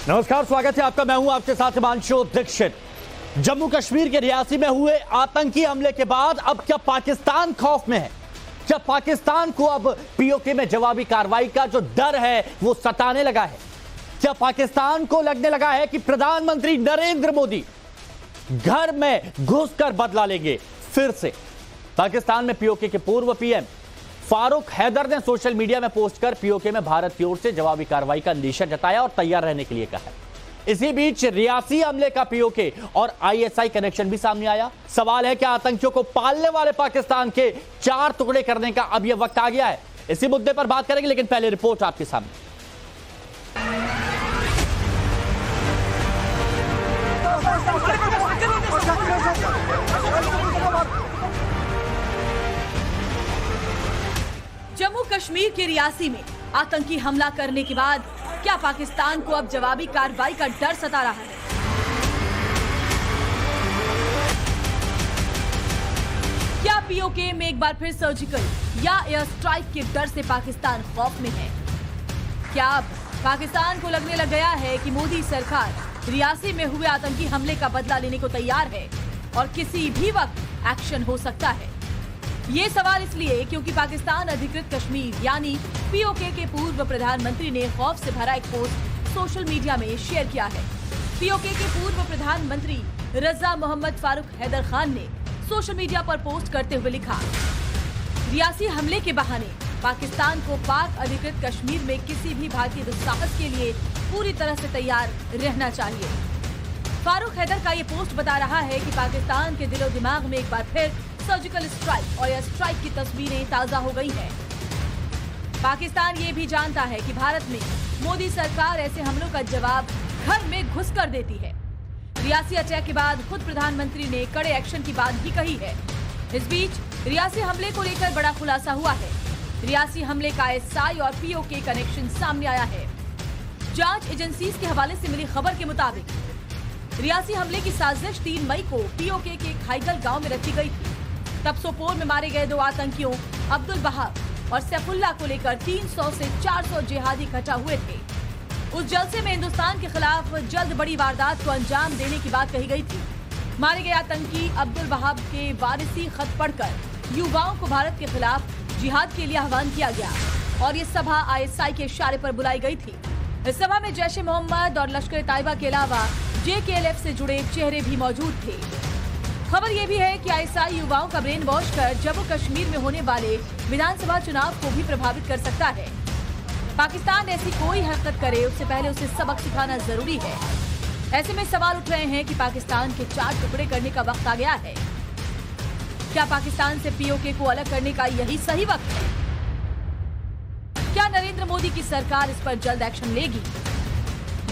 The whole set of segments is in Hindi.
नमस्कार, स्वागत है आपका। मैं हूं आपके साथ हिमांशु दीक्षित। जम्मू कश्मीर के रियासी में हुए आतंकी हमले के बाद अब क्या पाकिस्तान खौफ में है? क्या पाकिस्तान को अब पीओके में जवाबी कार्रवाई का जो डर है वो सताने लगा है? क्या पाकिस्तान को लगने लगा है कि प्रधानमंत्री नरेंद्र मोदी घर में घुसकर बदला लेंगे? फिर से पाकिस्तान में पीओके के पूर्व पीएम फारूक हैदर ने सोशल मीडिया में पोस्ट कर पीओके में भारत की ओर से जवाबी कार्रवाई का अंदेशा जताया और तैयार रहने के लिए कहा। इसी बीच रियासी हमले का पीओके और आईएसआई कनेक्शन भी सामने आया। सवाल है, क्या आतंकियों को पालने वाले पाकिस्तान के 4 टुकड़े करने का अब यह वक्त आ गया है? इसी मुद्दे पर बात करेंगे, लेकिन पहले रिपोर्ट आपके सामने। जम्मू कश्मीर के रियासी में आतंकी हमला करने के बाद क्या पाकिस्तान को अब जवाबी कार्रवाई का डर सता रहा है? क्या पीओके में एक बार फिर सर्जिकल या एयर स्ट्राइक के डर से पाकिस्तान खौफ में है? क्या अब पाकिस्तान को लगने लग गया है कि मोदी सरकार रियासी में हुए आतंकी हमले का बदला लेने को तैयार है और किसी भी वक्त एक्शन हो सकता है? ये सवाल इसलिए क्योंकि पाकिस्तान अधिकृत कश्मीर यानी पीओके के पूर्व प्रधानमंत्री ने खौफ से भरा एक पोस्ट सोशल मीडिया में शेयर किया है। पीओके के पूर्व प्रधानमंत्री रजा मोहम्मद फारूक हैदर खान ने सोशल मीडिया पर पोस्ट करते हुए लिखा, रियासी हमले के बहाने पाकिस्तान को पाक अधिकृत कश्मीर में किसी भी भारतीय दुस्साहस के लिए पूरी तरह से तैयार रहना चाहिए। फारूक हैदर का ये पोस्ट बता रहा है कि पाकिस्तान के दिलो दिमाग में एक बार फिर सर्जिकल स्ट्राइक और एयर स्ट्राइक की तस्वीरें ताजा हो गई हैं। पाकिस्तान ये भी जानता है कि भारत में मोदी सरकार ऐसे हमलों का जवाब घर में घुसकर देती है। रियासी अटैक के बाद खुद प्रधानमंत्री ने कड़े एक्शन की बात भी कही है। इस बीच रियासी हमले को लेकर बड़ा खुलासा हुआ है। रियासी हमले का आईएसआई और पीओके कनेक्शन सामने आया है। जांच एजेंसीज के हवाले से मिली खबर के मुताबिक रियासी हमले की साजिश 3 मई को पीओके के खाईगल गांव में रची गई थी। तब सोपोर में मारे गए 2 आतंकियों अब्दुल बहाब और सैफुल्लाह को लेकर 300 से 400 जिहादी इकट्ठा हुए थे। उस जलसे में हिंदुस्तान के खिलाफ जल्द बड़ी वारदात को अंजाम देने की बात कही गई थी। मारे गए आतंकी अब्दुल बहाब के वारिसी खत पढ़कर युवाओं को भारत के खिलाफ जिहाद के लिए आह्वान किया गया और ये सभा आईएसआई के इशारे पर बुलाई गई थी। इस सभा में जैश ए मोहम्मद और लश्कर तैयबा के अलावा जेकेएलएफ से जुड़े चेहरे भी मौजूद थे। खबर यह भी है कि आईएसआई युवाओं का ब्रेन वॉश कर जम्मू कश्मीर में होने वाले विधानसभा चुनाव को भी प्रभावित कर सकता है। पाकिस्तान ऐसी कोई हरकत करे उससे पहले उसे सबक सिखाना जरूरी है। ऐसे में सवाल उठ रहे हैं कि पाकिस्तान के 4 टुकड़े करने का वक्त आ गया है। क्या पाकिस्तान से पीओके को अलग करने का यही सही वक्त है? क्या नरेंद्र मोदी की सरकार इस पर जल्द एक्शन लेगी?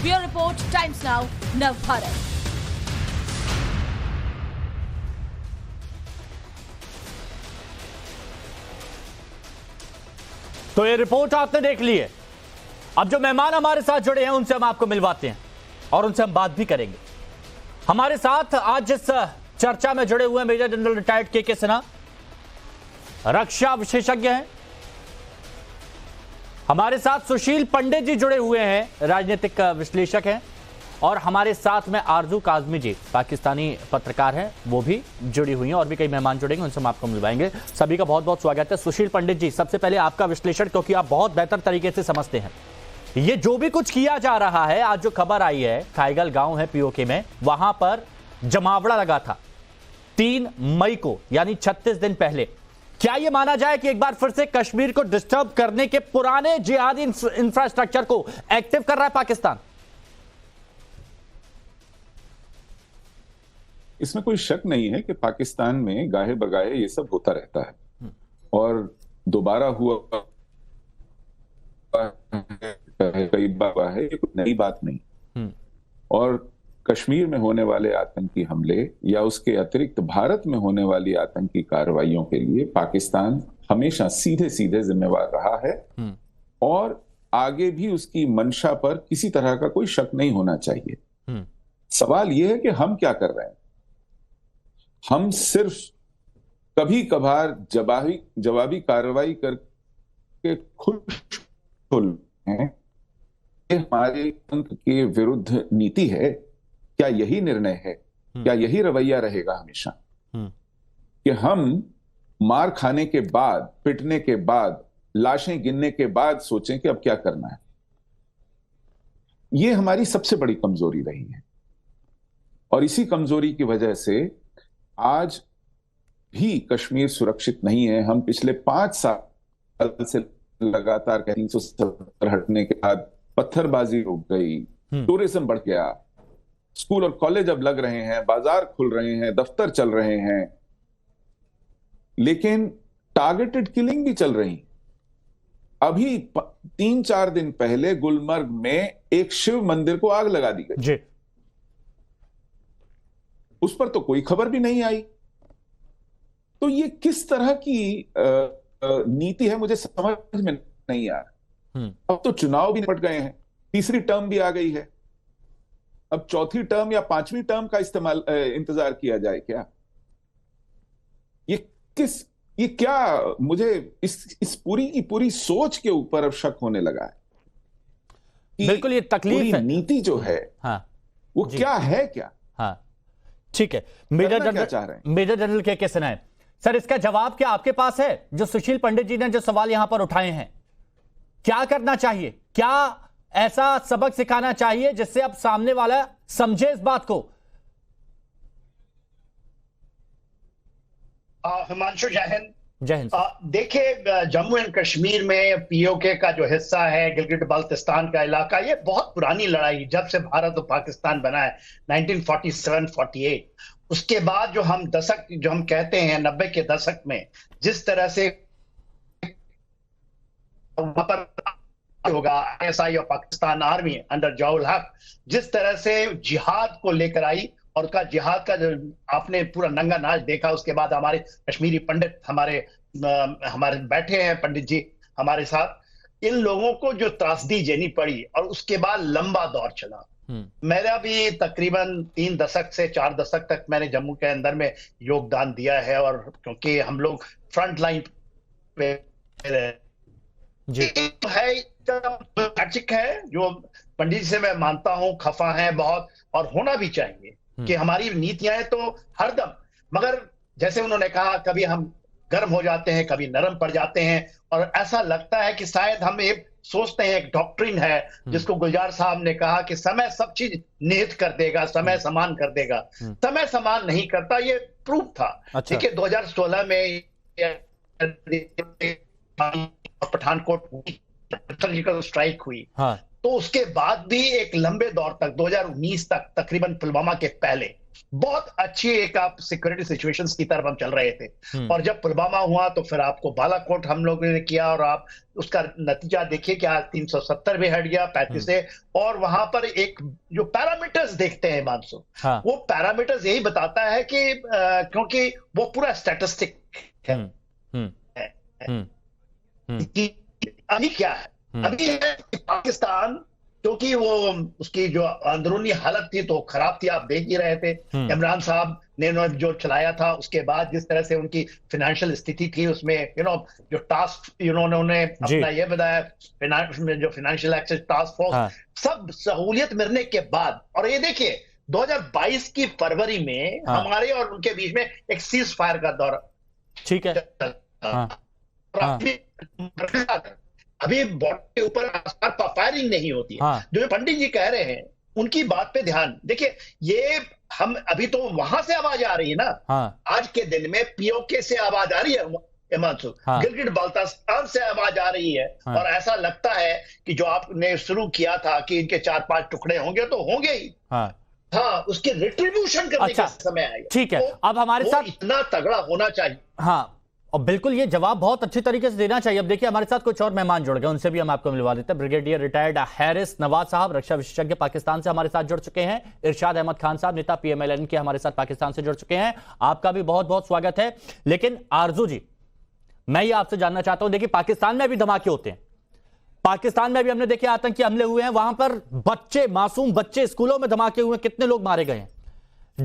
ब्यूरो रिपोर्ट, टाइम्स नाउ, नव भारत। तो ये रिपोर्ट आपने देख ली है। अब जो मेहमान हमारे साथ जुड़े हैं उनसे हम आपको मिलवाते हैं और उनसे हम बात भी करेंगे। हमारे साथ आज जिस चर्चा में जुड़े हुए हैं मेजर जनरल रिटायर्ड के सिन्हा, रक्षा विशेषज्ञ हैं। हमारे साथ सुशील पंडित जी जुड़े हुए हैं, राजनीतिक विश्लेषक हैं। और हमारे साथ में आरजू काजमी जी, पाकिस्तानी पत्रकार हैं, वो भी जुड़ी हुई हैं। और भी कई मेहमान जुड़ेंगे, उनसे हम आपको मिलवाएंगे। सभी का बहुत बहुत स्वागत है। सुशील पंडित जी, सबसे पहले आपका विश्लेषण, क्योंकि आप बहुत बेहतर तरीके से समझते हैं ये जो भी कुछ किया जा रहा है। आज जो खबर आई है, खाईगल गांव है पीओके में, वहां पर जमावड़ा लगा था 3 मई को, यानी 36 दिन पहले। क्या यह माना जाए कि एक बार फिर से कश्मीर को डिस्टर्ब करने के पुराने जिहादी इंफ्रास्ट्रक्चर को एक्टिव कर रहा है पाकिस्तान? इसमें कोई शक नहीं है कि पाकिस्तान में गाहे बगाहे ये सब होता रहता है और दोबारा हुआ कई बार हुआ है, ये कोई नई बात नहीं। और कश्मीर में होने वाले आतंकी हमले या उसके अतिरिक्त भारत में होने वाली आतंकी कार्रवाइयों के लिए पाकिस्तान हमेशा सीधे सीधे जिम्मेवार रहा है और आगे भी उसकी मंशा पर किसी तरह का कोई शक नहीं होना चाहिए। सवाल यह है कि हम क्या कर रहे हैं। हम सिर्फ कभी कभार जवाबी कार्रवाई करके खुश हैं हमारे तंत्र के विरुद्ध नीति है? क्या यही निर्णय है? क्या यही रवैया रहेगा हमेशा कि हम मार खाने के बाद, पिटने के बाद, लाशें गिनने के बाद सोचें कि अब क्या करना है? यह हमारी सबसे बड़ी कमजोरी रही है और इसी कमजोरी की वजह से आज भी कश्मीर सुरक्षित नहीं है। हम पिछले 5 साल से लगातार 370 हटने के बाद पत्थरबाजी रुक गई, टूरिज्म बढ़ गया, स्कूल और कॉलेज अब लग रहे हैं, बाजार खुल रहे हैं, दफ्तर चल रहे हैं, लेकिन टारगेटेड किलिंग भी चल रही। अभी 3-4 दिन पहले गुलमर्ग में एक शिव मंदिर को आग लगा दी गई जी। उस पर तो कोई खबर भी नहीं आई। तो ये किस तरह की नीति है, मुझे समझ में नहीं आ रहा। अब तो चुनाव भी निपट गए हैं, तीसरी टर्म भी आ गई है, अब चौथी टर्म या 5वीं टर्म का इंतजार किया जाए क्या? ये क्या, मुझे इस पूरी की पूरी सोच के ऊपर अब शक होने लगा है। बिल्कुल ये तकलीफ है। नीति जो है वो क्या है क्या? ठीक है, मेजर जनरल के सिन्हा सर, इसका जवाब क्या आपके पास है? जो सुशील पंडित जी ने जो सवाल यहां पर उठाए हैं, क्या करना चाहिए? क्या ऐसा सबक सिखाना चाहिए जिससे अब सामने वाला समझे इस बात को? हिमांशु, जय हिंद। जय हिंद। देखिए, जम्मू एंड कश्मीर में पीओके का जो हिस्सा है, गिलगिट बाल्टिस्तान का इलाका, ये बहुत पुरानी लड़ाई, जब से भारत और पाकिस्तान बना है 1947-48, उसके बाद जो हम दशक, जो हम कहते हैं 90 के दशक में, जिस तरह से वहां पर होगा आईएसआई और पाकिस्तान आर्मी अंडर जवाउल हक जिस तरह से जिहाद को लेकर आई, और का जिहाद का जो आपने पूरा नंगा नाच देखा, उसके बाद हमारे कश्मीरी पंडित हमारे बैठे हैं, पंडित जी हमारे साथ, इन लोगों को जो त्रासदी झेलनी पड़ी और उसके बाद लंबा दौर चला। मेरा भी तकरीबन 3 दशक से 4 दशक तक मैंने जम्मू के अंदर में योगदान दिया है, और क्योंकि हम लोग फ्रंट लाइन पे है, जो पंडित जी से मैं मानता हूं, खफा है बहुत, और होना भी चाहिए कि हमारी नीतियां तो हरदम, मगर जैसे उन्होंने कहा, कभी हम गर्म हो जाते हैं, कभी नरम पड़ जाते हैं, और ऐसा लगता है कि शायद हम एक सोचते हैं, एक डॉक्ट्रिन है जिसको गुलजार साहब ने कहा कि समय सब चीज निहित कर देगा, समय समान कर देगा। समय समान नहीं करता, ये प्रूफ था। देखिए 2016 में पठानकोट सर्जिकल स्ट्राइक हुई, तो उसके बाद भी एक लंबे दौर तक 2019 तक, तकरीबन पुलवामा के पहले, बहुत अच्छी एक आप सिक्योरिटी सिचुएशंस की तरफ हम चल रहे थे। और जब पुलवामा हुआ तो फिर आपको बालाकोट हम लोगों ने किया, और आप उसका नतीजा देखिए कि आज 370 भी हट गया 35 से। और वहां पर एक जो पैरामीटर्स देखते हैं मानसू, वो पैरामीटर्स यही बताता है कि क्योंकि वो पूरा स्टैटिस्टिक है कि अभी क्या है, अभी है पाकिस्तान, क्योंकि वो उसकी जो अंदरूनी हालत थी तो खराब थी, आप देख ही रहे थे। इमरान साहब ने जो चलाया था, उसके बाद जिस तरह से उनकी फाइनेंशियल स्थिति थी, उसमें जो टास्क उन्होंने अपना ये बताया, जो फाइनेंशियल एक्सेस टास्क फोर्स, सब सहूलियत मिलने के बाद, और ये देखिए 2022 की फरवरी में हमारे और उनके बीच में एक सीज फायर का दौर, ठीक है, अभी बॉर्डर के ऊपर फायरिंग नहीं होती है। जो पंडित जी कह रहे हैं उनकी बात पे ध्यान देखिए, ये हम अभी तो वहां से आवाज आ रही है ना, आज के दिन में पीओके से आवाज आ रही है हिमांशु, गिलगिट बाल्टिस्तान से आवाज आ रही है, और ऐसा लगता है कि जो आपने शुरू किया था कि इनके 4-5 टुकड़े होंगे तो होंगे ही, उसके रिट्रीब्यूशन करने का समय आएगा। ठीक है, अब हमारे साथ इतना तगड़ा होना चाहिए। और बिल्कुल ये जवाब बहुत अच्छी तरीके से देना चाहिए। अब देखिए हमारे साथ कुछ और मेहमान जुड़ गए, उनसे भी हम आपको मिलवा देते हैं। ब्रिगेडियर रिटायर्ड हैरिस नवाज साहब, रक्षा विशेषज्ञ, पाकिस्तान से हमारे साथ जुड़ चुके हैं। इरशाद अहमद खान साहब, नेता पीएमएलएन के, हमारे साथ पाकिस्तान से जुड़ चुके हैं। आपका भी बहुत बहुत स्वागत है। लेकिन आरजू जी, मैं ये आपसे जानना चाहता हूं, देखिए पाकिस्तान में भी धमाके होते हैं, पाकिस्तान में भी हमने देखे आतंकी हमले हुए हैं, वहां पर बच्चे, मासूम बच्चे, स्कूलों में धमाके हुए, कितने लोग मारे गए हैं।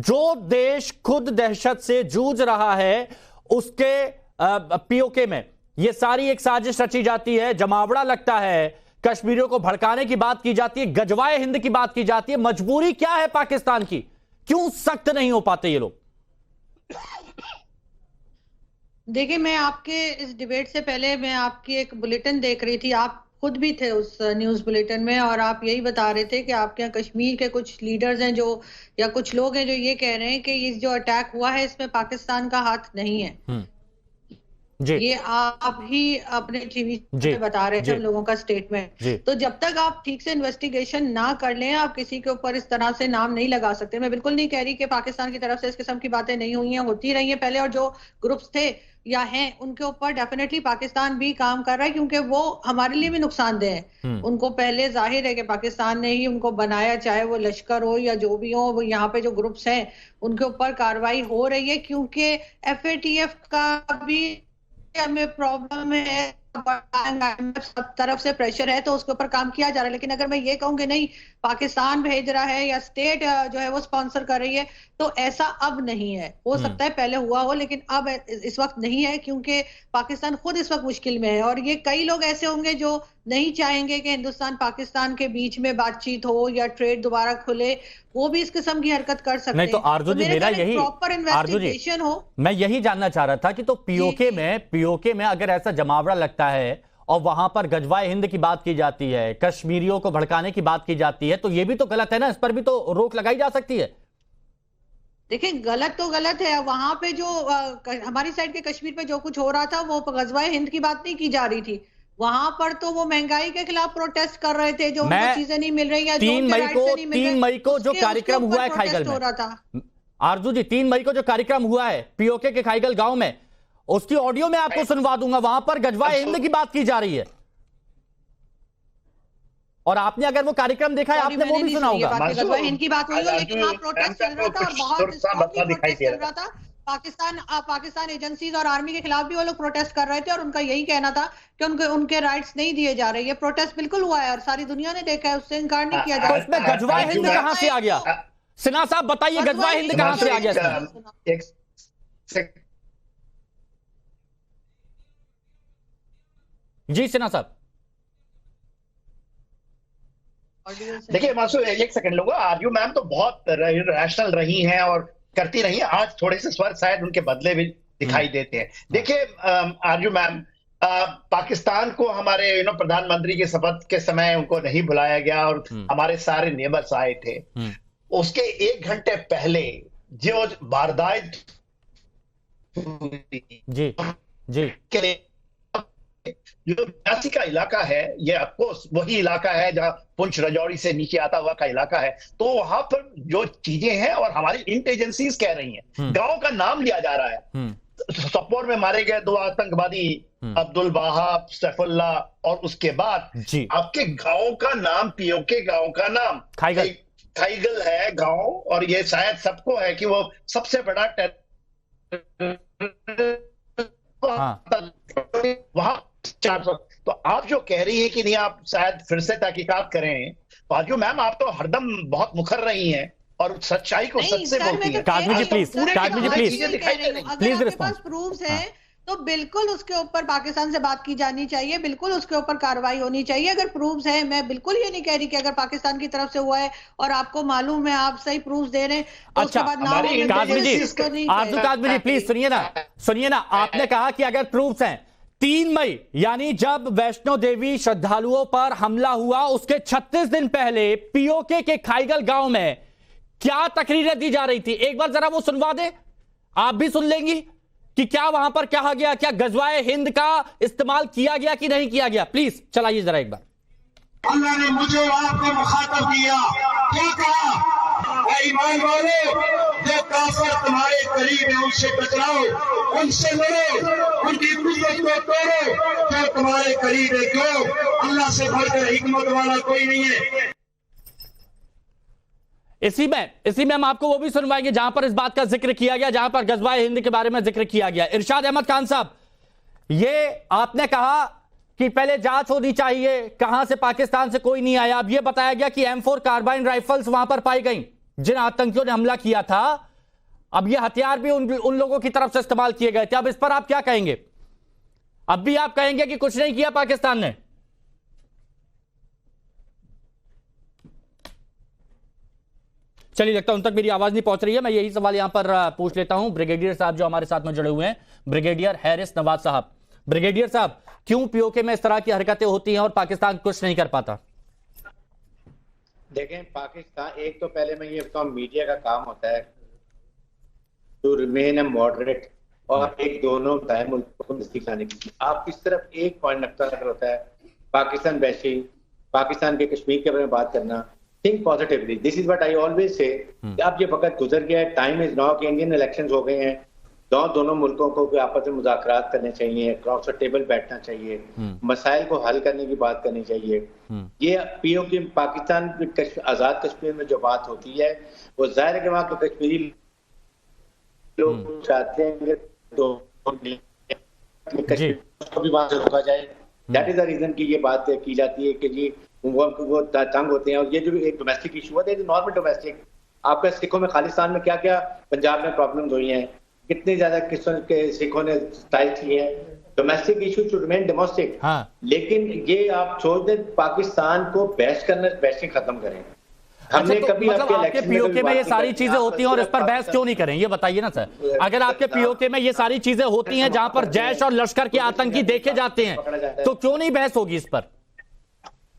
जो देश खुद दहशत से जूझ रहा है, उसके पीओके में ये सारी एक साजिश रची जाती है, जमावड़ा लगता है कश्मीरियों को भड़काने की बात की जाती है, गजवाए हिंद की बात की जाती है। मजबूरी क्या है पाकिस्तान की, क्यों सख्त नहीं हो पाते ये लोग? देखिए, मैं आपके इस डिबेट से पहले मैं आपकी एक बुलेटिन देख रही थी, आप खुद भी थे उस न्यूज बुलेटिन में, और आप यही बता रहे थे कि आपके यहाँ कश्मीर के कुछ लीडर्स हैं जो, या कुछ लोग हैं जो ये कह रहे हैं कि ये जो अटैक हुआ है इसमें पाकिस्तान का हाथ नहीं है। जी। ये आप ही अपने टीवी पे बता रहे थे हम लोगों का स्टेटमेंट। तो जब तक आप ठीक से इन्वेस्टिगेशन ना कर लें, आप किसी के ऊपर इस तरह से नाम नहीं लगा सकते। मैं बिल्कुल नहीं कह रही कि पाकिस्तान की तरफ से इस किस्म की बातें नहीं हुई हैं, होती रही हैं पहले, और जो ग्रुप्स थे या हैं उनके ऊपर डेफिनेटली पाकिस्तान भी काम कर रहा है, क्योंकि वो हमारे लिए भी नुकसानदेह है। उनको पहले जाहिर है कि पाकिस्तान ने ही उनको बनाया, चाहे वो लश्कर हो या जो भी हो, वो यहाँ पे जो ग्रुप्स हैं उनके ऊपर कार्रवाई हो रही है, क्योंकि FATF का भी हमें प्रॉब्लम है, सब तरफ से प्रेशर है, तो उसके ऊपर काम किया जा रहा है। लेकिन अगर मैं ये कहूँ कि नहीं पाकिस्तान भेज रहा है या स्टेट जो है वो स्पॉन्सर कर रही है, तो ऐसा अब नहीं है। हो सकता है पहले हुआ हो, लेकिन अब इस वक्त नहीं है, क्योंकि पाकिस्तान खुद इस वक्त मुश्किल में है। और ये कई लोग ऐसे होंगे जो नहीं चाहेंगे कि हिंदुस्तान पाकिस्तान के बीच में बातचीत हो या ट्रेड दोबारा खुले, वो भी इस किस्म की हरकत कर सकते हैं। नहीं तो आरजू जी, मेरा यही प्रॉपर इन्वेस्टिगेशन हो, मैं यही जानना चाह रहा था कि तो पीओके में अगर ऐसा जमावड़ा लगता है और वहां पर गजवाए हिंद की बात की जाती है, कश्मीरियों को भड़काने की बात की जाती है, तो ये भी तो गलत है ना, इस पर भी तो रोक लगाई जा सकती है। देखिए, गलत तो गलत है। वहां पे जो हमारी साइड के कश्मीर पे जो कुछ हो रहा था, वो गजवाए हिंद की बात नहीं की जा रही थी। वहां पर तो वो महंगाई के खिलाफ प्रोटेस्ट कर रहे थे, जो उनको चीजें नहीं मिल रही, या 3 मई को जो कार्यक्रम हुआ है खाईगल में, आरजू जी 3 मई को जो कार्यक्रम हुआ है पीओके के खाईगल गांव में, उसकी ऑडियो में आपको सुनवा दूंगा। वहां पर गजवाए हिंद की बात की जा रही है, और आपने अगर वो कार्यक्रम देखा है आपने वो भी सुना होगा। गजवाए हिंद की बात हुई, लेकिन वहां प्रोटेस्ट चल रहा था और बहुत प्रोटेस्ट चल रहा था। पाकिस्तान एजेंसीज और आर्मी के खिलाफ भी वो लोग प्रोटेस्ट कर रहे थे, और उनका यही कहना था कि उनके राइट्स नहीं दिए जा रहे। ये प्रोटेस्ट बिल्कुल हुआ है और सारी दुनिया ने देखा है, उससे इनकार नहीं किया जा रहा। तो उसमें गजवाए हिंद कहां से आ गया? सिन्हा साहब बताइए, गजवाए हिंद कहां से आ गया? जी सिन्हा साहब। देखिए मासूम, एक सेकंड लूंगा। आरजू मैम तो बहुत रैशनल रही हैं और करती रही हैं। आज थोड़े से स्वर शायद उनके बदले भी दिखाई देते हैं। देखिए आरजू मैम, पाकिस्तान को हमारे प्रधानमंत्री के शपथ के समय उनको नहीं बुलाया गया, और हमारे सारे नेबर्स आए थे। उसके 1 घंटे पहले जो वारदात जी जी के लिए जो झांसी का इलाका है, ये अफकोर्स वही इलाका है जहां पुंछ राजौरी से नीचे आता हुआ का इलाका है। तो वहां पर जो चीजें हैं, और हमारी इंटेलिजेंसीज कह रही हैं, गांव का नाम लिया जा रहा है। सपोर में मारे गए 2 आतंकवादी, अब्दुल वहाब, सैफुल्ला, और उसके बाद आपके गांव का नाम, पीओके गांव का नाम खाईगल है गांव, और ये शायद सबको है कि वो सबसे बड़ा वहां 400। तो आप जो कह रही है कि नहीं, आप शायद फिर से तहकीकात करें, तो आजू मैम आप तो हरदम बहुत मुखर रही हैं और सच्चाई को सच से बोलती हैं। Kazmi ji please, Kazmi ji please, please respond. Proofs है तो बिल्कुल उसके ऊपर पाकिस्तान से बात की जानी चाहिए, बिल्कुल उसके ऊपर कार्रवाई होनी चाहिए अगर प्रूफ्स है। मैं बिल्कुल ये नहीं कह रही कि अगर पाकिस्तान की तरफ से हुआ है और आपको मालूम है, आप सही प्रूफ्स दे रहे हैं, तो अच्छा, उसके बाद काजमी जी प्लीज सुनिए ना, आपने कहा कि अगर प्रूफ्स हैं, 3 मई यानी जब वैष्णो देवी श्रद्धालुओं पर हमला हुआ, उसके 36 दिन पहले पीओके के खाईगल गांव में क्या तकरीरें दी जा रही थी? एक बार जरा वो सुनवा दे, आप भी सुन लेंगी कि क्या वहां पर कहा गया, क्या गजवाए हिंद का इस्तेमाल किया गया कि नहीं किया गया। प्लीज चलाइए जरा एक बार। अल्लाह ने मुझे और आपको मुखातब किया, क्या कहा? ईमान वालों, जो काफिर तुम्हारे करीब है उनसे टकराओ, उनसे लड़ो, उनकी कुदरत को तोड़ो। जो तुम्हारे करीब है, क्यों? अल्लाह से बढ़कर हिकमत वाला कोई नहीं है। इसी में हम आपको वो भी सुनवाएंगे जहां पर इस बात का जिक्र किया गया, जहां पर गजवाए हिंद के बारे में जिक्र किया गया। इरशाद अहमद खान साहब, ये आपने कहा कि पहले जांच होनी चाहिए, कहां से पाकिस्तान से कोई नहीं आया। अब ये बताया गया कि M4 कार्बाइन राइफल्स वहां पर पाई गई जिन आतंकियों ने हमला किया था। अब ये हथियार भी उन लोगों की तरफ से इस्तेमाल किए गए थे। अब इस पर आप क्या कहेंगे? अब भी आप कहेंगे कि कुछ नहीं किया पाकिस्तान ने? चलिए, लगता है उन तक मेरी आवाज नहीं पहुंच रही है। मैं यही सवाल यहां पर पूछ लेता हूं ब्रिगेडियर साहब जो हमारे साथ में जुड़े हुए हैं, ब्रिगेडियर हैरिस नवाज साहब। ब्रिगेडियर साहब, क्यों पीओके में इस तरह की हरकतें होती हैं और पाकिस्तान कुछ नहीं कर पाता? देखें, पाकिस्तान, एक तो पहले मैं ये बताऊं, मीडिया का काम होता है टू रिमेन अ मॉडरेट और एक दोनों टाइम मुल्क को नजदीक लाने की। आप इस तरफ एक पॉइंट नक्ता नजर होता है पाकिस्तान वैशी, पाकिस्तान के कश्मीर के बारे में बात करना, think positively, this is what I always say. अब ये वक्त गुजर गया है, टाइम इज नाउ कि इंडियन इलेक्शंस हो गए हैं, दोनों मुल्कों को आपस में मुज़ाकरात करने चाहिए, क्रॉस द टेबल बैठना चाहिए, मसाइल को हल करने की बात करनी चाहिए। ये पीओके पाकिस्तान आजाद कश्मीर में जो बात होती है वो जाहिर है कि वहाँ के कश्मीरी लोग चाहते हैं तो कश्मीर को भी वहां से रोका जाए। दैट इज द रीजन कि ये बात की जाती है कि जी वो तंग होते हैं। और ये जो एक डोमेस्टिक इशू है, नॉर्मल डोमेस्टिक, आपका सिखों में खालिस्तान में क्या क्या पंजाब में प्रॉब्लम हुई हैं, कितनी ज्यादा किस्म के सिखों ने स्ट्राइक की है। Domestic issue to remain domestic. लेकिन ये आप छोड़ दें, पाकिस्तान को बहस करना, बहसें खत्म करें। हमने तो कभी मतलब आपके पीओके में ये सारी चीजें होती हैं और इस पर बहस क्यों नहीं करें, ये बताइए ना सर। अगर आपके पीओके में ये सारी चीजें होती हैं जहां पर जैश और लश्कर के आतंकी देखे जाते हैं, तो क्यों नहीं बहस होगी इस पर?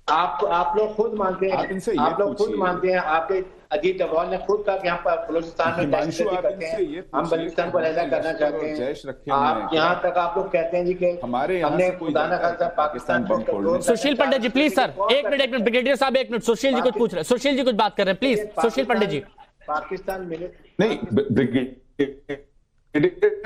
आप लोग खुद मानते हैं, आप लोग खुद मानते हैं, आपके अजीत डोभाल ने खुद कहा कि हम बलूचिस्तान में दहशतगर्दी करते हैं, हम बलूचिस्तान को अलग करना चाहते हैं। आप यहाँ तक आप लोग कहते हैं जी कि हमारे हमने खुदा न खास्ता पाकिस्तान को। सुशील पंडित जी प्लीज सर, एक मिनट ब्रिगेडियर साहब एक मिनट, सुशील जी कुछ पूछ रहे हैं, सुशील जी कुछ बात कर रहे हैं, प्लीज सुशील पंडित जी। पाकिस्तान मिले नहीं, ब्रिगेडियर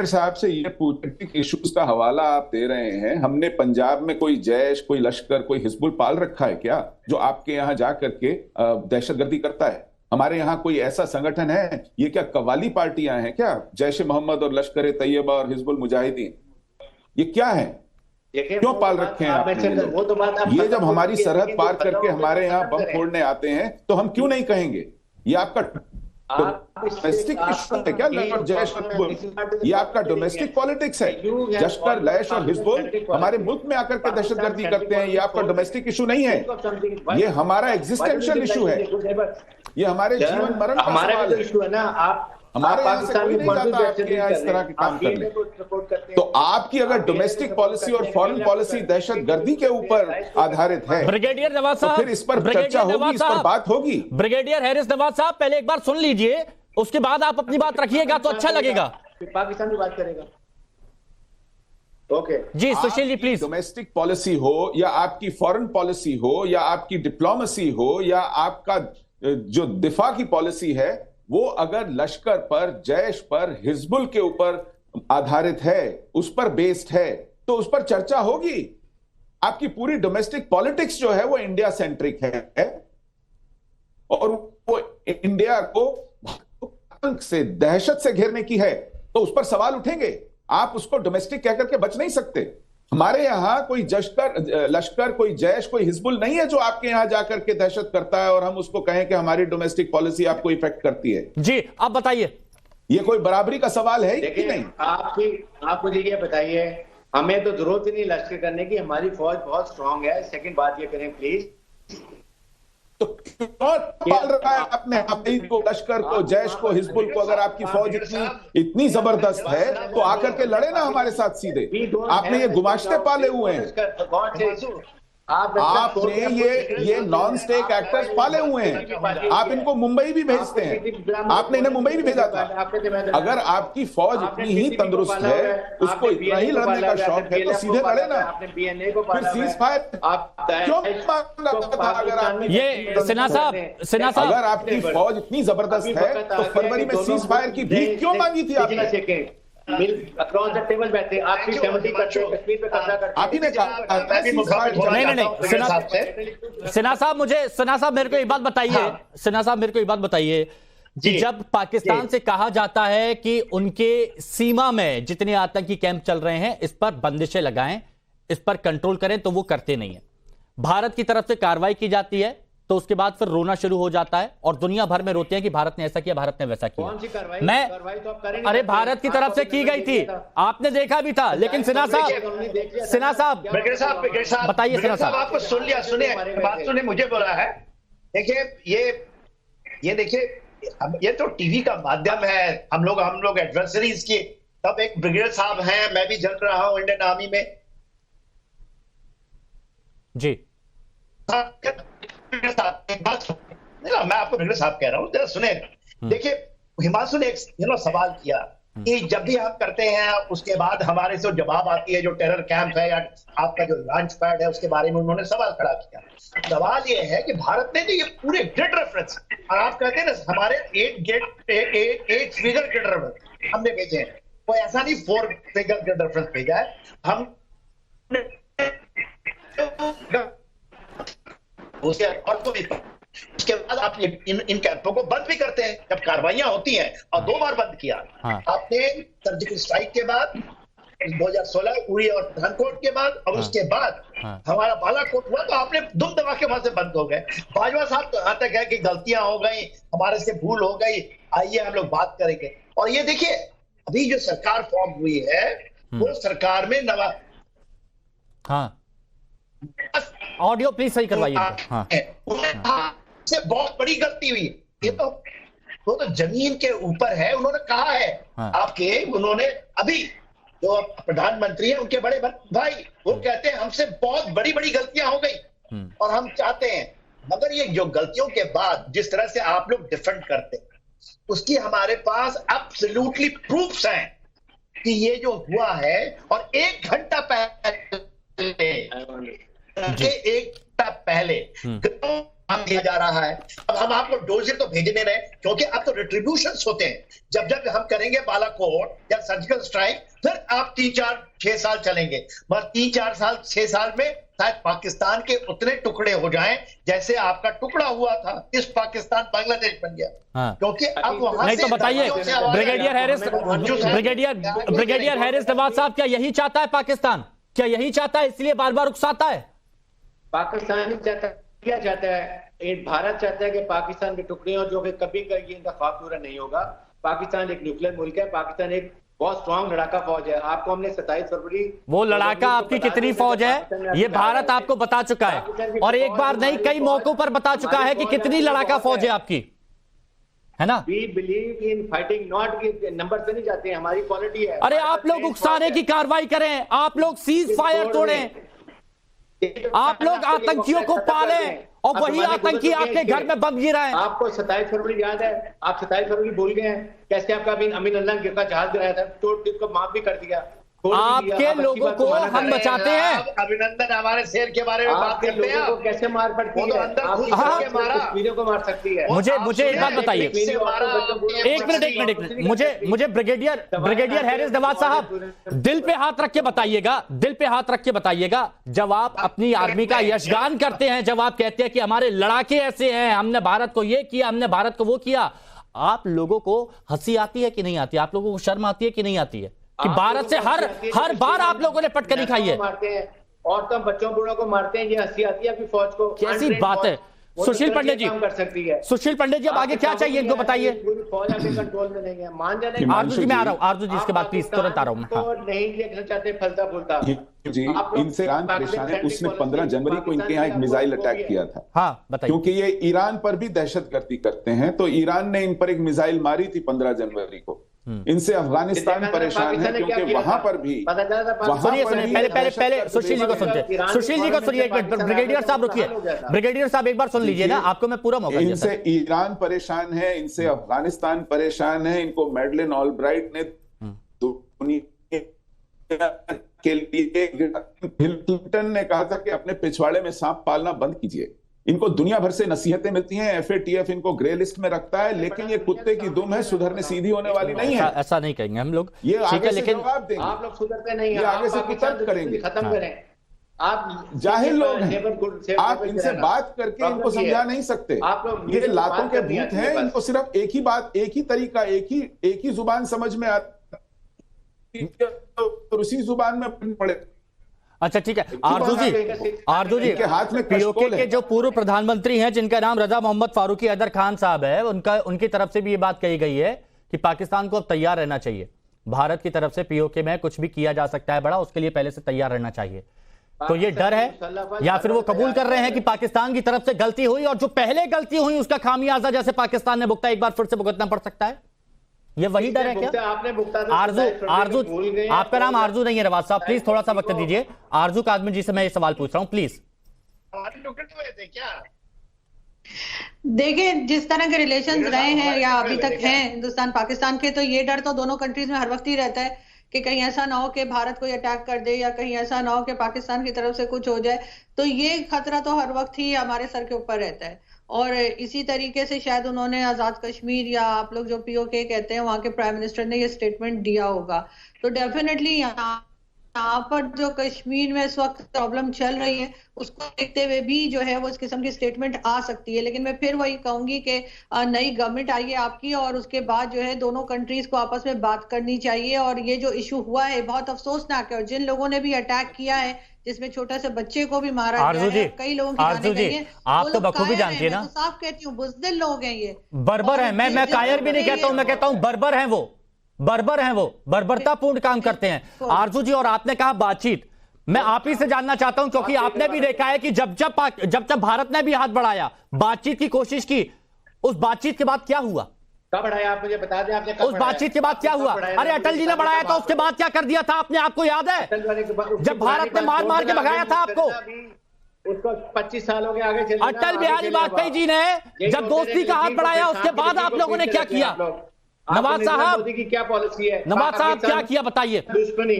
साहब से ये पॉलिटिक इश्यूज का हवाला आप दे रहे हैं। हमने पंजाब में कोई जैश, कोई लश्कर, कोई हिजबुल पाल रखा है क्या जो आपके यहाँ जा करके दहशतगर्दी करता है? हमारे यहाँ कोई ऐसा संगठन है? ये क्या कवाली पार्टियां हैं क्या, जैश मोहम्मद और लश्कर तैयबा और हिजबुल मुजाहिदीन? ये क्या है, क्यों पाल रखे हैं आपने? ये जब हमारी सरहद पार करके हमारे यहाँ बम फोड़ने आते हैं तो हम क्यों नहीं कहेंगे? ये आपका डोमेस्टिक इशू है क्या? जैश, ये आपका डोमेस्टिक पॉलिटिक्स है। लश्कर, लैश और हिजबुल हमारे मुल्क में आकर के दहशतगर्दी करते हैं, ये आपका डोमेस्टिक इशू नहीं है, ये हमारा एग्जिस्टेंशियल इशू है, ये हमारे जीवन मरण का सवाल है। इशू है ना। आप हमारे यहाँ से कोई नहीं जाता आपके यहाँ इस तरह के काम करने। तो आपकी अगर डोमेस्टिक पॉलिसी और फॉरेन पॉलिसी दहशतगर्दी के ऊपर आधारित है, ब्रिगेडियर नवाज साहब, तो फिर इस पर चर्चा होगी, इस पर बात होगी। ब्रिगेडियर हैरिस नवाज साहब, पहले एक बार सुन लीजिए, उसके बाद आप अपनी बात रखिएगा तो अच्छा लगेगा। पाकिस्तान की बात करेगा। Okay ji Sushil ji please. Domestic policy हो या आपकी फॉरेन पॉलिसी हो या आपकी डिप्लोमेसी हो या आपका जो दिफा की पॉलिसी है, वो अगर लश्कर पर, जैश पर, हिजबुल के ऊपर आधारित है, उस पर बेस्ड है, तो उस पर चर्चा होगी। आपकी पूरी डोमेस्टिक पॉलिटिक्स जो है वो इंडिया सेंट्रिक है और वो इंडिया को आतंक से, दहशत से घेरने की है, तो उस पर सवाल उठेंगे। आप उसको डोमेस्टिक कहकर के बच नहीं सकते। हमारे यहां कोई लश्कर, कोई जैश, कोई हिजबुल नहीं है जो आपके यहां जाकर के दहशत करता है और हम उसको कहें कि हमारी डोमेस्टिक पॉलिसी आपको इफेक्ट करती है। जी आप बताइए, ये कोई बराबरी का सवाल है कि नहीं? आप मुझे ये बताइए, हमें तो जरूरत ही नहीं लश्कर करने की, हमारी फौज बहुत स्ट्रांग है। सेकंड बात ये करें प्लीज, तो क्यों पाल रखा है आपने हमीद को, लश्कर को, जैश को, हिजबुल को? अगर आपकी फौज इतनी जबरदस्त है तो आकर के लड़े ना हमारे साथ सीधे। आपने ये गुमाश्ते पाले हुए हैं, आपने ये नॉन स्टेक एक्टर्स पाले हुए हैं। आप इनको मुंबई भी भेजते हैं, आपने इन्हें मुंबई भी भेजा था। अगर आपकी फौज इतनी ही तंदुरुस्त है, उसको इतना ही लड़ने का शौक है, तो सीधे लड़े ना। फिर सीज फायर क्यों मांग रहा था? अगर आप ये सिन्हा साहब, अगर आपकी फौज इतनी जबरदस्त है तो फरवरी में सीज फायर की भीख क्यों मांगी थी आपने? अक्रॉस द टेबल बैठे, आपकी 70% कश्मीर पे कब्जा करते। आप ही ने कहा नहीं। सिन्हा साहब मेरे को एक बात बताइए, सिन्हा साहब मेरे को एक बात बताइए कि जब पाकिस्तान से कहा जाता है कि उनके सीमा में जितने आतंकी कैंप चल रहे हैं इस पर बंदिशें लगाएं, इस पर कंट्रोल करें, तो वो करते नहीं है। भारत की तरफ से कार्रवाई की जाती है तो उसके बाद फिर रोना शुरू हो जाता है और दुनिया भर में रोते हैं कि भारत ने ऐसा किया, भारत ने वैसा किया। कौन सी कार्रवाई? अरे भारत की तरफ से की गई थी, आपने देखा भी था। लेकिन सिन्हा साहब बताइए, सिन्हा साहब आपको सुन लिया, सुने बात सुने, मुझे बोला है। देखिए ये देखिए ये तो टीवी का माध्यम है, हम लोग एडवर्सरीज के, तब एक ब्रिगेडियर साहब हैं, मैं भी जल रहा हूं इंडियन आर्मी में जी। मैं आपको ब्रिगेडियर साहब कह रहा हूं, जरा सुने। देखिए, हिमांशु ने एक सवाल किया कि जब भी हम करते हैं उसके बाद हमारे से जवाब आती है, जो टेरर कैंप है या आपका जो लॉन्च पैड है, उसके बारे में उन्होंने सवाल खड़ा किया। सवाल ये है कि भारत ने जो ये पूरे ग्रिड रेफरेंस, और आप कहते हैं ना हमारे 8 फिगर ग्रिड रेफरेंस हमने भेजे हैं, वो ऐसा नहीं 4 फिगर ग्रिड रेफरेंस भेजा है हम उसके बाद आप इन कैंपों को बंद भी करते हैं जब कार्रवाइयां होती हैं, और 2 बार बंद किया। आपने सर्जिकल स्ट्राइक के बाद 2016 उरी और पठानकोट के बाद, और उसके बाद हमारा बालाकोट हुआ तो आपने दुम दबा के वहां से बंद हो गए। बाजवा साहब तो यहाँ तक है कि गलतियां हो गई, हमारे से भूल हो गई, आइए हम लोग बात करेंगे। और ये देखिए, अभी जो सरकार फॉर्म हुई है वो सरकार में ऑडियो प्लीज सही करवाइए। से बहुत बड़ी गलती हुई। ये तो वो तो जमीन के ऊपर है, उन्होंने कहा है आपके, उन्होंने अभी जो प्रधानमंत्री है उनके बड़े भाई वो कहते हैं हमसे बहुत बड़ी बड़ी गलतियां हो गई और हम चाहते हैं, मगर ये जो गलतियों के बाद जिस तरह से आप लोग डिफेंड करते हैं उसकी हमारे पास एब्सोल्युटली प्रूफ्स हैं कि ये जो हुआ है। और 1 घंटा पहले हम दिया जा रहा है। अब हम आपको डोजियर तो भेजने रहे, क्योंकि अब तो रिट्रीब्यूशंस होते हैं। जब जब हम करेंगे बालाकोट या सर्जिकल स्ट्राइक, फिर आप 3-4-6 साल चलेंगे, बस 3-4-6 साल में शायद पाकिस्तान के उतने टुकड़े हो जाएं जैसे आपका टुकड़ा हुआ था, इस पाकिस्तान बांग्लादेश बन गया। क्योंकि अब वहां नहीं तो बताइए ब्रिगेडियर हैरिस नवाज साहब, क्या यही चाहता है पाकिस्तान? क्या यही चाहता है, इसलिए बार बार उकसाता है? पाकिस्तान क्या चाहता है? भारत चाहता है कि पाकिस्तान के टुकड़े हो, जो कि कभी इनका ख्वाब पूरा नहीं होगा। पाकिस्तान एक न्यूक्लियर मुल्क है, पाकिस्तान एक बहुत स्ट्रॉन्ग लड़ाका फौज है। आपको हमने 27 फरवरी, वो लड़ाका आपकी कितनी फौज है ये भारत आपको बता चुका है, और एक बार नहीं कई मौकों पर बता चुका है कि कितनी लड़ाका फौज है आपकी, है ना? We believe in fighting, not number से नहीं जाते हैं, हमारी क्वालिटी है। अरे आप लोग उकसाने की कार्रवाई करें, आप लोग सीज फायर तोड़ें, आप लोग आतंकियों को पालें, और वही आतंकी आपके घर में बम गिराएं। आपको 27 फरवरी याद है? आप 27 फरवरी भूल गए हैं? कैसे आपका अमीन अल्लाह का जहाज गिराया था, तो को माफ भी कर दिया। आपके लोगों को हम बचाते हैं। अभिनंदन हमारे शेर के बारे में बात करते हैं, को कैसे मार पड़ती है, वीडियो को मार सकती है। मुझे एक बात बताइए, एक मिनट, मुझे ब्रिगेडियर हैरिस नवाज साहब दिल पे हाथ रख के बताइएगा, जब आप अपनी आर्मी का यशगान करते हैं, जब आप कहते हैं कि हमारे लड़ाके ऐसे हैं, हमने भारत को ये किया, हमने भारत को वो किया, आप लोगों को हंसी आती है कि नहीं आती? आप लोगों को शर्म आती है कि नहीं आती है कि भारत से हर बार आप लोगों ने पटकनी खाई है? और तो बच्चों बूढ़ों को मारते हैं, ये हंसी आती है आपकी फौज को? कैसी बात है? सुशील पंडित जी कर सकती है। सुशील पंडित जी, अब आगे क्या चाहिए इनको बताइए। फौज आपके कंट्रोल में नहीं है, मान जाने। आरजू जी मैं आ रहा हूँ, आरजू जी इसके बाद प्लीज तुरंत आ रहा हूँ। नहीं देखना चाहते फलता फूलता जी, इनसे ईरान परेशान है। उसने 15 जनवरी को इनके यहाँ एक मिसाइल अटैक किया था। हाँ बताइए। क्योंकि ये ईरान पर भी दहशतगर्दी करते हैं, तो ईरान ने इन पर एक मिसाइल मारी थी 15 जनवरी को। इनसे अफगानिस्तान परेशान है, क्योंकि वहां पर भी सुनिए पहले सुशील जी को सुनिए एक मिनट। ब्रिगेडियर साहब रुकिए, ब्रिगेडियर साहब एक बार सुन लीजिए ना, आपको मैं पूरा मौका। इनसे ईरान परेशान है, इनसे अफगानिस्तान परेशान है। इनको मैडलिन ऑलब्राइट ने के लिए, हिल क्लिंटन ने कहा था कि अपने पिछवाड़े में सांप पालना बंद कीजिए। इनको दुनिया भर से नसीहतें मिलती हैं, FATF इनको ग्रे लिस्ट में रखता है, लेकिन ये कुत्ते की दुम है, सुधरने सीधी होने वाली नहीं है। ऐसा नहीं कहेंगे हम लोग, ये आगे से लेकिन जवाब देंगे, आप लोग सुधरते नहीं हैं, आगे से कुतर्क करेंगे, खत्म करें। आप जाहिल लोग हैं, आप इनसे बात करके इनको समझा नहीं सकते। ये लातों के भूत हैं, इनको सिर्फ एक ही बात, एक ही तरीका, एक ही जुबान समझ में आती, उसी जुबान में पड़े। अच्छा ठीक है, आरजू जी के हाथ में पीओके के जो पूर्व प्रधानमंत्री हैं, जिनका नाम रजा मोहम्मद फारूकी हैदर खान साहब है, उनकी तरफ से भी ये बात कही गई है कि पाकिस्तान को अब तैयार रहना चाहिए। भारत की तरफ से पीओके में कुछ भी किया जा सकता है बड़ा, उसके लिए पहले से तैयार रहना चाहिए। तो ये डर है या फिर वो कबूल कर रहे हैं कि पाकिस्तान की तरफ से गलती हुई और जो पहले गलती हुई उसका खामियाजा जैसे पाकिस्तान ने भुगता एक बार फिर से भुगतना पड़ सकता है? ये वही डर है क्या? आरजू आपका नाम आरजू नहीं है नवाज साहब, प्लीज थोड़ा सा वक्त दीजिए। आरजू काजमी जी से मैं ये सवाल पूछ रहा हूं, प्लीज। देखिए, जिस तरह के रिलेशंस रहे हैं या अभी तक हैं हिंदुस्तान पाकिस्तान के, तो ये डर तो दोनों कंट्रीज में हर वक्त ही रहता है कि कहीं ऐसा ना हो कि भारत कोई अटैक कर दे या कहीं ऐसा ना हो कि पाकिस्तान की तरफ से कुछ हो जाए। तो ये खतरा तो हर वक्त ही हमारे सर के ऊपर रहता है। और इसी तरीके से शायद उन्होंने आजाद कश्मीर या आप लोग जो POK कहते हैं वहां के प्राइम मिनिस्टर ने ये स्टेटमेंट दिया होगा। तो डेफिनेटली यहाँ पर जो कश्मीर में इस वक्त प्रॉब्लम चल रही है उसको देखते हुए भी जो है वो इस किस्म की स्टेटमेंट आ सकती है। लेकिन मैं फिर वही कहूंगी कि नई गवर्नमेंट आई है आपकी और उसके बाद जो है दोनों कंट्रीज को आपस में बात करनी चाहिए। और ये जो इशू हुआ है बहुत अफसोसनाक है और जिन लोगों ने भी अटैक किया है जिसमें छोटे से बच्चे को भी मारा गया है, कई लोगों की जाने गई है, आप तो बखूबी जानती है ना, तो साफ कहती हूँ बुज़दिल लोग हैं ये, बर्बर है। मैं कायर भी नहीं कहता हूं, मैं कहता हूं बर्बर हैं वो, बर्बर हैं वो, बर्बरतापूर्ण काम करते हैं। आरजू जी, और आपने कहा बातचीत, मैं आप ही से जानना चाहता हूं क्योंकि आपने भी देखा है कि जब भारत ने भी हाथ बढ़ाया, बातचीत की कोशिश की, उस बातचीत के बाद क्या हुआ? कब बढ़ाया आप मुझे बता दें, आपने उस बातचीत के बाद क्या हुआ? अरे अटल जी ने बढ़ाया था, उसके बाद क्या कर दिया था आपने, आपको याद है? जब भारत ने मार मार के भगाया था आपको, उसको 25 साल हो गए आगे चले। अटल बिहारी वाजपेयी जी ने जब दोस्ती का हाथ बढ़ाया उसके बाद आप लोगों ने क्या किया? नवाज साहब की क्या पॉलिसी है? नवाज साहब क्या किया बताइए? दुश्मनी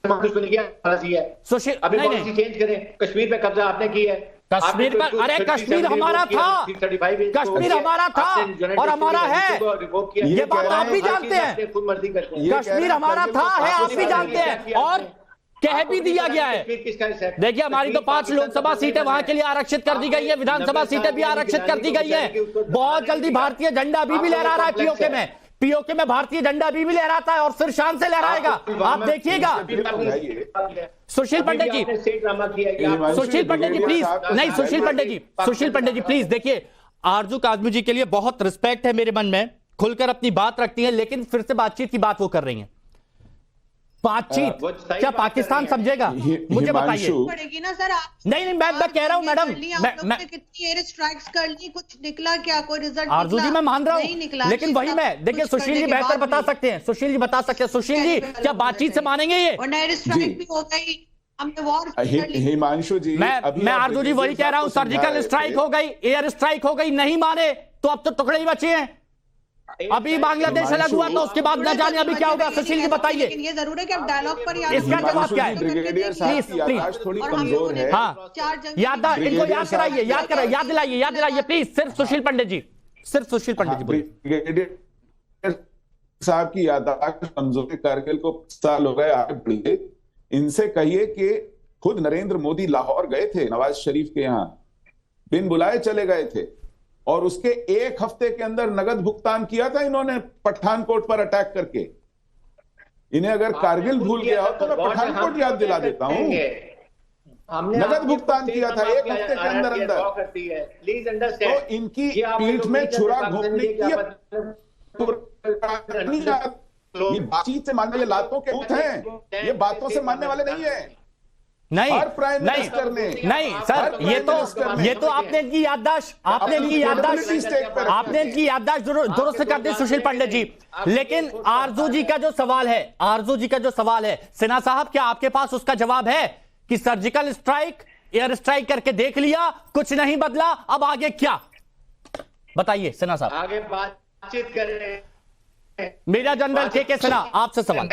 क्या पॉलिसी है? सुशील अभी पॉलिसी चेंज करें। कश्मीर पे कब्जा आपने की है, कश्मीर पर, अरे कश्मीर हमारा था, कश्मीर हमारा था और हमारा है, ये बात आप भी जानते हैं। कश्मीर हमारा था है, आप भी जानते हैं और कह भी दिया गया है। देखिए, हमारी तो 5 लोकसभा सीटें वहां के लिए आरक्षित कर दी गई है, विधानसभा सीटें भी आरक्षित कर दी गई है। बहुत जल्दी भारतीय झंडा अभी भी लहरा रहा है POK में भारतीय झंडा अभी भी लहराता है और फिर शान से लहराएगा, आप देखिएगा। सुशील पंडित जी, सुशील पंडित जी प्लीज, नहीं सुशील पंडित जी प्लीज। देखिए, आरजू काजमी जी के लिए बहुत रिस्पेक्ट है मेरे मन में, खुलकर अपनी बात रखती है, लेकिन फिर से बातचीत की बात वो कर रही है। बातचीत क्या पाकिस्तान समझेगा? मुझे बताइए। पड़ेगी ना सर, नहीं मैं कह रहा हूं मैडम, मैं कितनी एयर स्ट्राइक्स कर ली, कुछ निकला क्या? कोई रिजल्ट आरजू जी मैं मान रहा हूं, लेकिन वही मैं, देखिए सुशील जी बेहतर बता सकते हैं, सुशील जी बता सकते हैं। सुशील जी क्या बातचीत से मानेंगे ये? एयर स्ट्राइक भी हो गई, हमने वॉर। हिमांशु जी, मैं आरजू जी वही कह रहा हूं, सर्जिकल स्ट्राइक हो गई, एयर स्ट्राइक हो गई, नहीं माने तो अब तो टुकड़े ही बचे हैं। अभी बांग्लादेश अलग हुआ तो उसके बाद न जाने अभी क्या होगा। सुशील जी बताइए। ये जरूर है कि अब डायलॉग पर इसका जवाब क्या है? ब्रिगेडियर साहब की याददाश्त थोड़ी कमजोर है। हाँ, याद इनको याद कराइए, याद दिलाइए प्लीज। सिर्फ सुशील पंडित जी बोलिए। ब्रिगेडियर साहब की याददाश्त कमजोर, कारगिल को 5 साल हो गए आगे बढ़े। इनसे कहिए कि खुद नरेंद्र मोदी लाहौर गए थे नवाज शरीफ के यहाँ, बिन बुलाए चले गए थे और उसके 1 हफ्ते के अंदर नगद भुगतान किया था इन्होंने पठानकोट पर अटैक करके। इन्हें अगर कारगिल भूल गया हो तो मैं पठानकोट याद दिला देता हूं। नगद भुगतान किया था 1 हफ्ते के अंदर तो इनकी पीठ में छुरा घोंपने की बातचीत से मानने वाले लातों के भूत हैं, ये बातों से मानने वाले नहीं है। नहीं सर, ये तो आपने इनकी याददाश्त दुरुस्त कर दी सुशील पंडित जी। लेकिन आरजू जी का जो सवाल है सिन्हा साहब, क्या आपके पास उसका जवाब है कि सर्जिकल स्ट्राइक, एयर स्ट्राइक करके देख लिया, कुछ नहीं बदला, अब आगे क्या? बताइए सिन्हा साहब। आगे बातचीत करें। मेजर जनरल के सिन्हा, आपसे सवाल।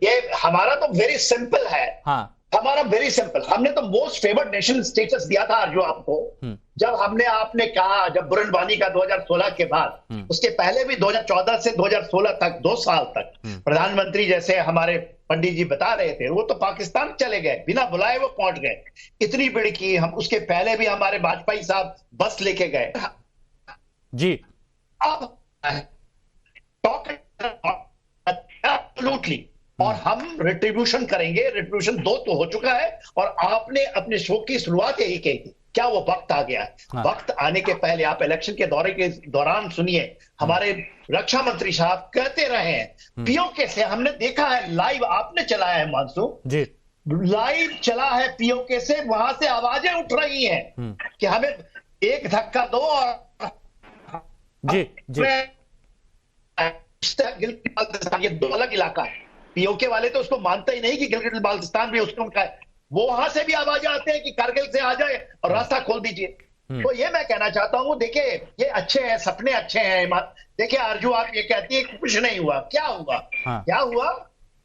ये हमारा तो वेरी सिंपल है। हाँ, हमारा वेरी सिंपल, हमने तो मोस्ट फेवर्ड नेशन स्टेटस दिया था जो आपको, जब आपने कहा, जब बुरहान वानी का 2016 के बाद, उसके पहले भी 2014 से 2016 तक 2 साल तक प्रधानमंत्री जैसे हमारे पंडित जी बता रहे थे, वो तो पाकिस्तान चले गए, बिना बुलाए वो पहुंच गए। इतनी बड़ी की हम, उसके पहले भी हमारे वाजपेयी साहब बस लेके गए जी। अब एब्सोल्युटली, और हम रिट्रीब्यूशन करेंगे। रिट्रीब्यूशन 2 तो हो चुका है और आपने अपने शो की शुरुआत यही कही थी क्या वो वक्त आ गया है? हाँ। वक्त आने के पहले आप इलेक्शन के दौरान सुनिए, हमारे रक्षा मंत्री साहब कहते रहे हैं पीओके से हमने देखा है, लाइव आपने चलाया है मानसू जी, लाइव चला है पीओके से, वहां से आवाजें उठ रही हैं कि हमें एक धक्का दो और जी, जी, गिलगित बाल्टिस्तान ये दो अलग इलाका है। पीओके वाले तो उसको मानते ही नहीं कि गिलगित बाल्टिस्तान भी उसको उनका है। वो वहां से भी आवाजें आते हैं कि कारगिल से आ जाए और रास्ता खोल दीजिए। तो ये मैं कहना चाहता हूं, देखिए ये अच्छे हैं, सपने अच्छे हैं। देखिए आरजू, आप ये कहती है कि कुछ नहीं हुआ, क्या हुआ? हाँ। क्या हुआ?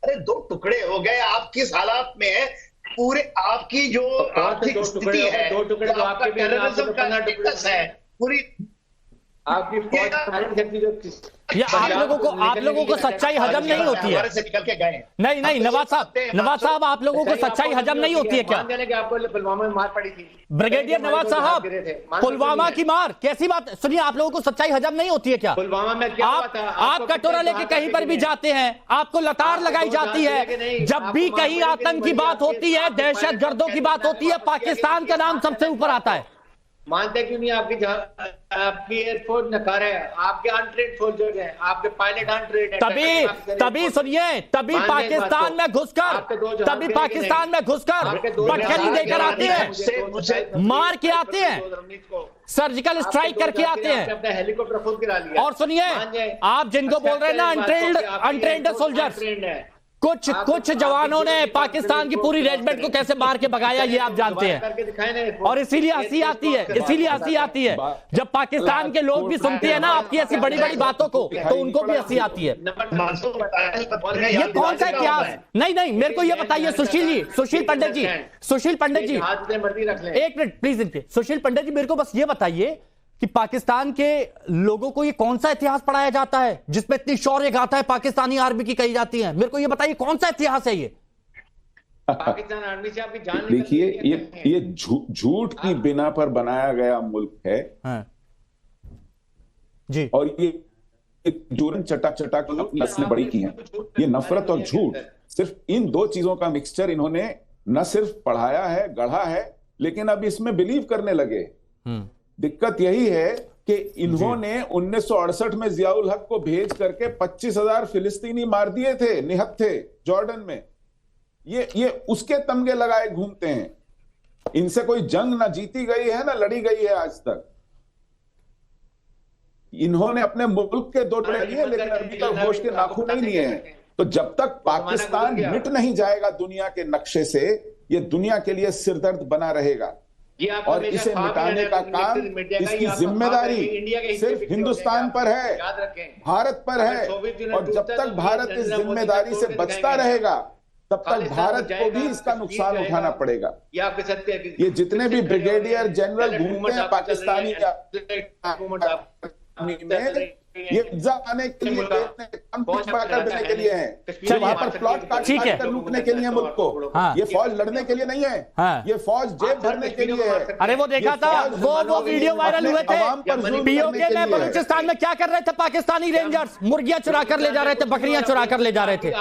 अरे दो टुकड़े हो गए। आप किस हालात में है? पूरे आपकी जो आर्थिक स्थिति है, दो टुकड़े तो आपके भी टेररिज्म का स्टेटस है, पूरी आपकी ये आप लोगों को सच्चाई हजम नहीं होती है। से निकल के गए। नहीं नवाज साहब आप लोगों को सच्चाई हजम नहीं होती है क्या? आपको पुलवामा में मार पड़ी थी ब्रिगेडियर नवाज साहब, पुलवामा की मार कैसी बात? सुनिए, आप लोगों को सच्चाई हजम नहीं होती है क्या? पुलवामा में क्या हुआ था? आप कटोरा लेके कहीं पर भी जाते हैं, आपको लतार लगाई जाती है। जब भी कहीं आतंक की बात होती है, दहशत गर्दों की बात होती है, पाकिस्तान का नाम सबसे ऊपर आता है। मानते क्यों नहीं? आपकी एयरफोर्स नकार है, आपके अनट्रेड सोल्जर्स हैं, आपके पायलट अनट्रेड है। तभी सुनिए, तभी पाकिस्तान में घुसकर पटखनी देकर आते हैं, मार के आते हैं, सर्जिकल स्ट्राइक करके आते हैं। हेलीकॉप्टर खुद गिरा लिया। और सुनिए, आप जिनको बोल रहे हैं ना अनट्रेंड सोल्जर्स, कुछ जवानों ने पाकिस्तान की पूरी रेजिमेंट को कैसे मार के भगाया, ये आप जानते हैं। और इसीलिए हंसी आती है जब पाकिस्तान के लोग भी सुनते हैं ना आपकी ऐसी बड़ी बड़ी बातों को, तो उनको भी हंसी आती है। ये कौन सा इतिहास? नहीं, मेरे को ये बताइए सुशील पंडित जी, एक मिनट प्लीज इनके। सुशील पंडित जी, मेरे को बस ये बताइए कि पाकिस्तान के लोगों को ये कौन सा इतिहास पढ़ाया जाता है जिसमें इतनी शौर्य गाथा है पाकिस्तानी आर्मी की कही जाती है? मेरे को ये बताइए कौन सा इतिहास है ये? पाकिस्तान आर्मी से आपकी जान देखिए, ये झूठ की बिना पर बनाया गया मुल्क है। हाँ। जी। और ये जोरन चटा नस्लें बड़ी की हैं। ये नफरत और झूठ, सिर्फ इन दो चीजों का मिक्सचर इन्होंने न सिर्फ पढ़ाया है, गढ़ा है, लेकिन अब इसमें बिलीव करने लगे। दिक्कत यही है कि इन्होंने 1968 में जियाउल हक को भेज करके 25,000 फिलिस्तीनी मार दिए थे, निहत थे जॉर्डन में। ये उसके तमगे लगाए घूमते हैं। इनसे कोई जंग ना जीती गई है ना लड़ी गई है आज तक। इन्होंने अपने मुल्क के दो टुकड़े लिए, लेकिन अभी तक होश के नाखून नहीं लिए हैं। तो जब तक पाकिस्तान मिट नहीं जाएगा दुनिया के नक्शे से, ये दुनिया के लिए सिरदर्द बना रहेगा। और इसे मिटाने का काम, इसकी जिम्मेदारी सिर्फ हिंदुस्तान पर है, भारत पर है। और जब तक भारत इस जिम्मेदारी से बचता रहेगा, तब तक भारत को भी इसका नुकसान उठाना पड़ेगा। ये जितने भी ब्रिगेडियर जनरल घूमते हैं पाकिस्तानी में, ये आने के लिए देने के लिए है, वहां पर प्लॉट काट कर लूटने के लिए मुल्क को। हाँ। ये फौज लड़ने के लिए नहीं है। हाँ। ये फौज जेब भरने के लिए है। अरे वो देखा था, वो वीडियो वायरल हुए थे पीओके में बलूचिस्तान में क्या कर रहे थे पाकिस्तानी रेंजर्स? मुर्गियां चुरा कर ले जा रहे थे, बकरियां चुरा कर ले जा रहे थे,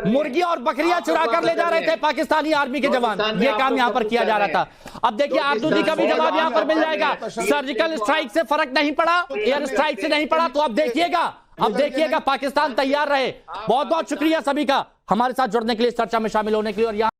मुर्गियां और बकरियां चुरा कर ले जा रहे थे पाकिस्तानी आर्मी के जवान। ये काम यहाँ पर किया जा रहा था। अब देखिए आरजूदी का भी जवाब यहाँ पर मिल जाएगा। सर्जिकल स्ट्राइक से फर्क नहीं पड़ा, एयर स्ट्राइक से नहीं पड़ा। तो अब देखिएगा पाकिस्तान तैयार रहे। बहुत बहुत शुक्रिया सभी का हमारे साथ जुड़ने के लिए, इस चर्चा में शामिल होने के लिए। और यहाँ